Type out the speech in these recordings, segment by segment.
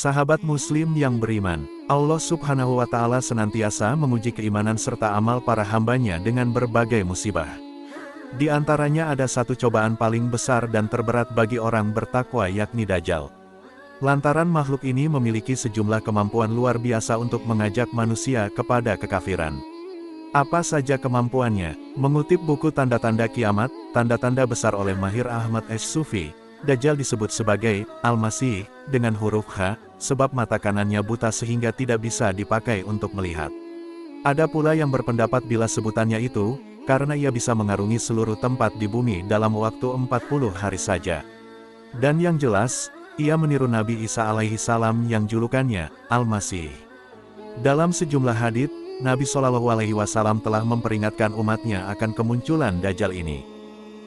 Sahabat Muslim yang beriman, Allah Subhanahu wa Ta'ala senantiasa menguji keimanan serta amal para hambanya dengan berbagai musibah. Di antaranya ada satu cobaan paling besar dan terberat bagi orang bertakwa, yakni Dajjal. Lantaran makhluk ini memiliki sejumlah kemampuan luar biasa untuk mengajak manusia kepada kekafiran. Apa saja kemampuannya? Mengutip buku Tanda-Tanda Kiamat, Tanda-Tanda Besar oleh Mahir Ahmad Ash-Sufi, Dajjal disebut sebagai Al-Masih dengan huruf H, sebab mata kanannya buta sehingga tidak bisa dipakai untuk melihat. Ada pula yang berpendapat bila sebutannya itu, karena ia bisa mengarungi seluruh tempat di bumi dalam waktu 40 hari saja. Dan yang jelas, ia meniru Nabi Isa alaihi salam yang julukannya Al-Masih. Dalam sejumlah hadits, Nabi Shallallahu alaihi wasallam telah memperingatkan umatnya akan kemunculan Dajjal ini.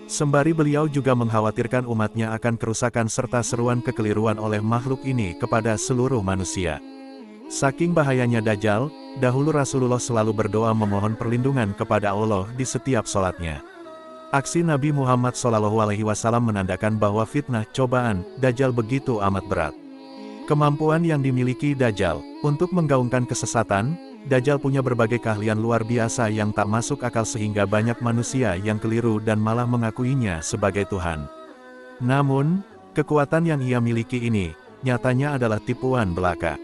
Sembari beliau juga mengkhawatirkan umatnya akan kerusakan serta seruan kekeliruan oleh makhluk ini kepada seluruh manusia. Saking bahayanya Dajjal, dahulu Rasulullah selalu berdoa memohon perlindungan kepada Allah di setiap sholatnya. Aksi Nabi Muhammad SAW menandakan bahwa fitnah cobaan Dajjal begitu amat berat. Kemampuan yang dimiliki Dajjal untuk menggaungkan kesesatan, Dajjal punya berbagai keahlian luar biasa yang tak masuk akal sehingga banyak manusia yang keliru dan malah mengakuinya sebagai Tuhan. Namun, kekuatan yang ia miliki ini, nyatanya adalah tipuan belaka.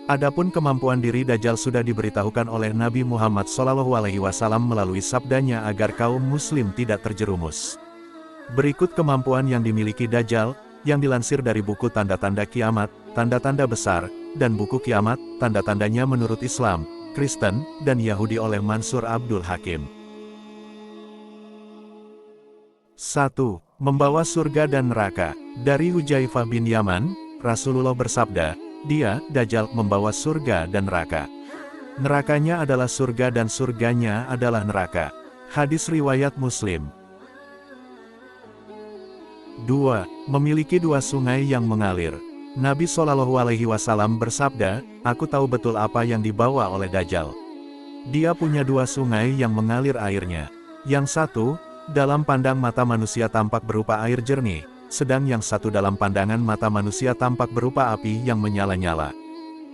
Adapun kemampuan diri Dajjal sudah diberitahukan oleh Nabi Muhammad SAW melalui sabdanya agar kaum muslim tidak terjerumus. Berikut kemampuan yang dimiliki Dajjal, yang dilansir dari buku Tanda-Tanda Kiamat, Tanda-Tanda Besar, dan buku Kiamat, tanda-tandanya menurut Islam, Kristen, dan Yahudi oleh Mansur Abdul Hakim. 1. Membawa surga dan neraka. Dari Hudzaifah bin Yaman, Rasulullah bersabda, dia, Dajjal, membawa surga dan neraka. Nerakanya adalah surga dan surganya adalah neraka. Hadis riwayat Muslim. 2. Memiliki dua sungai yang mengalir. Nabi Shallallahu alaihi wasallam bersabda, aku tahu betul apa yang dibawa oleh Dajjal. Dia punya dua sungai yang mengalir airnya. Yang satu, dalam pandang mata manusia tampak berupa air jernih, sedang yang satu dalam pandangan mata manusia tampak berupa api yang menyala-nyala.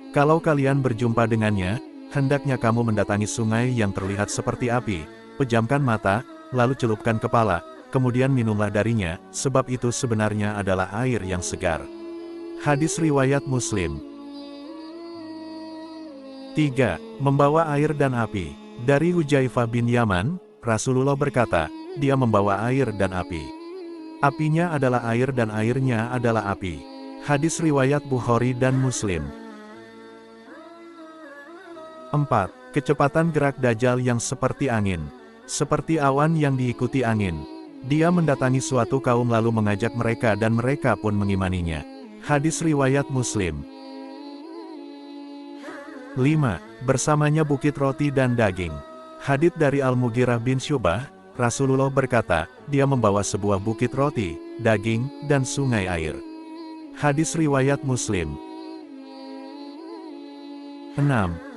Kalau kalian berjumpa dengannya, hendaknya kamu mendatangi sungai yang terlihat seperti api, pejamkan mata, lalu celupkan kepala, kemudian minumlah darinya, sebab itu sebenarnya adalah air yang segar. Hadis riwayat Muslim. 3. Membawa air dan api. Dari Hudzaifah bin Yaman, Rasulullah berkata, dia membawa air dan api. Apinya adalah air dan airnya adalah api. Hadis riwayat Bukhari dan Muslim. 4. Kecepatan gerak Dajjal yang seperti angin. Seperti awan yang diikuti angin. Dia mendatangi suatu kaum lalu mengajak mereka dan mereka pun mengimaninya. Hadis riwayat Muslim. 5. Bersamanya bukit roti dan daging. Hadits dari Al-Mughirah bin Syu'bah, Rasulullah berkata, dia membawa sebuah bukit roti, daging, dan sungai air. Hadis riwayat Muslim. 6.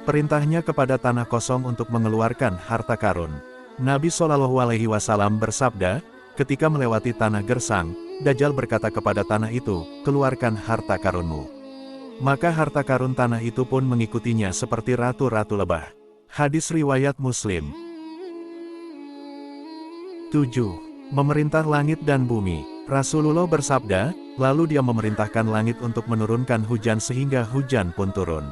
Perintahnya kepada tanah kosong untuk mengeluarkan harta karun. Nabi SAW bersabda, ketika melewati tanah gersang, Dajjal berkata kepada tanah itu, keluarkan harta karunmu. Maka harta karun tanah itu pun mengikutinya seperti ratu-ratu lebah. Hadis riwayat Muslim. 7. Memerintah langit dan bumi. Rasulullah bersabda, lalu dia memerintahkan langit untuk menurunkan hujan sehingga hujan pun turun.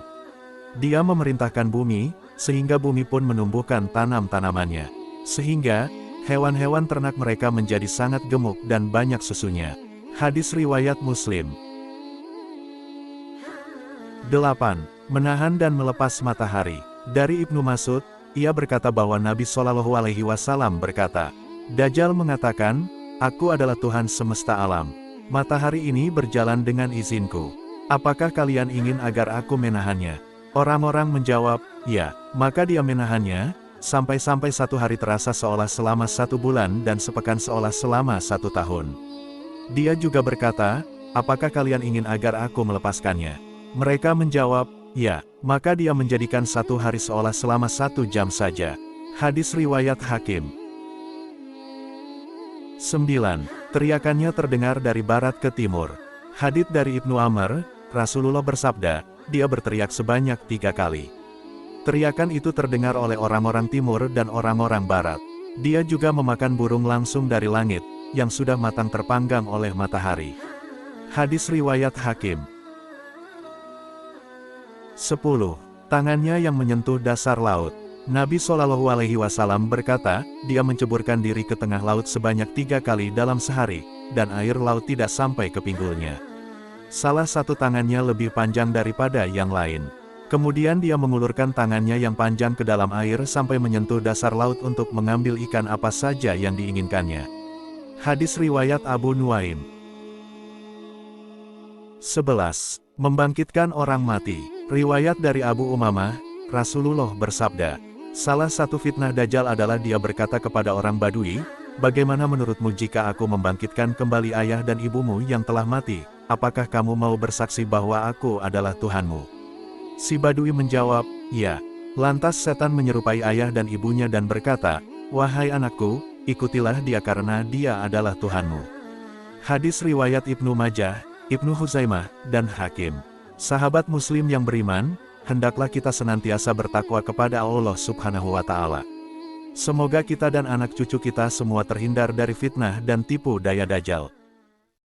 Dia memerintahkan bumi, sehingga bumi pun menumbuhkan tanam-tanamannya. Sehingga hewan-hewan ternak mereka menjadi sangat gemuk dan banyak susunya. Hadis riwayat Muslim. 8. Menahan dan melepas matahari. Dari Ibnu Mas'ud, ia berkata bahwa Nabi Shallallahu alaihi wasallam berkata, Dajjal mengatakan, aku adalah Tuhan semesta alam. Matahari ini berjalan dengan izinku. Apakah kalian ingin agar aku menahannya? Orang-orang menjawab, ya. Maka dia menahannya, sampai-sampai satu hari terasa seolah selama 1 bulan dan sepekan seolah selama 1 tahun. Dia juga berkata, apakah kalian ingin agar aku melepaskannya? Mereka menjawab, ya. Maka dia menjadikan 1 hari seolah selama 1 jam saja. Hadis riwayat Hakim. 9. Teriakannya terdengar dari barat ke timur. Hadits dari Ibnu Amr, Rasulullah bersabda, dia berteriak sebanyak 3 kali. Teriakan itu terdengar oleh orang-orang timur dan orang-orang barat. Dia juga memakan burung langsung dari langit, yang sudah matang terpanggang oleh matahari. Hadis riwayat Hakim. 10. Tangannya yang menyentuh dasar laut. Nabi Shallallahu Alaihi Wasallam berkata, dia menceburkan diri ke tengah laut sebanyak 3 kali dalam sehari, dan air laut tidak sampai ke pinggulnya. Salah satu tangannya lebih panjang daripada yang lain. Kemudian dia mengulurkan tangannya yang panjang ke dalam air sampai menyentuh dasar laut untuk mengambil ikan apa saja yang diinginkannya. Hadis riwayat Abu Nuaim. 11. Membangkitkan orang mati. Riwayat dari Abu Umamah, Rasulullah bersabda, salah satu fitnah Dajjal adalah dia berkata kepada orang Badui, bagaimana menurutmu jika aku membangkitkan kembali ayah dan ibumu yang telah mati, apakah kamu mau bersaksi bahwa aku adalah Tuhanmu? Si Badui menjawab, ya. Lantas setan menyerupai ayah dan ibunya dan berkata, wahai anakku, ikutilah dia karena dia adalah Tuhanmu. Hadis riwayat Ibnu Majah, Ibnu Huzaimah, dan Hakim. Sahabat muslim yang beriman, hendaklah kita senantiasa bertakwa kepada Allah Subhanahu wa Ta'ala. Semoga kita dan anak cucu kita semua terhindar dari fitnah dan tipu daya Dajjal.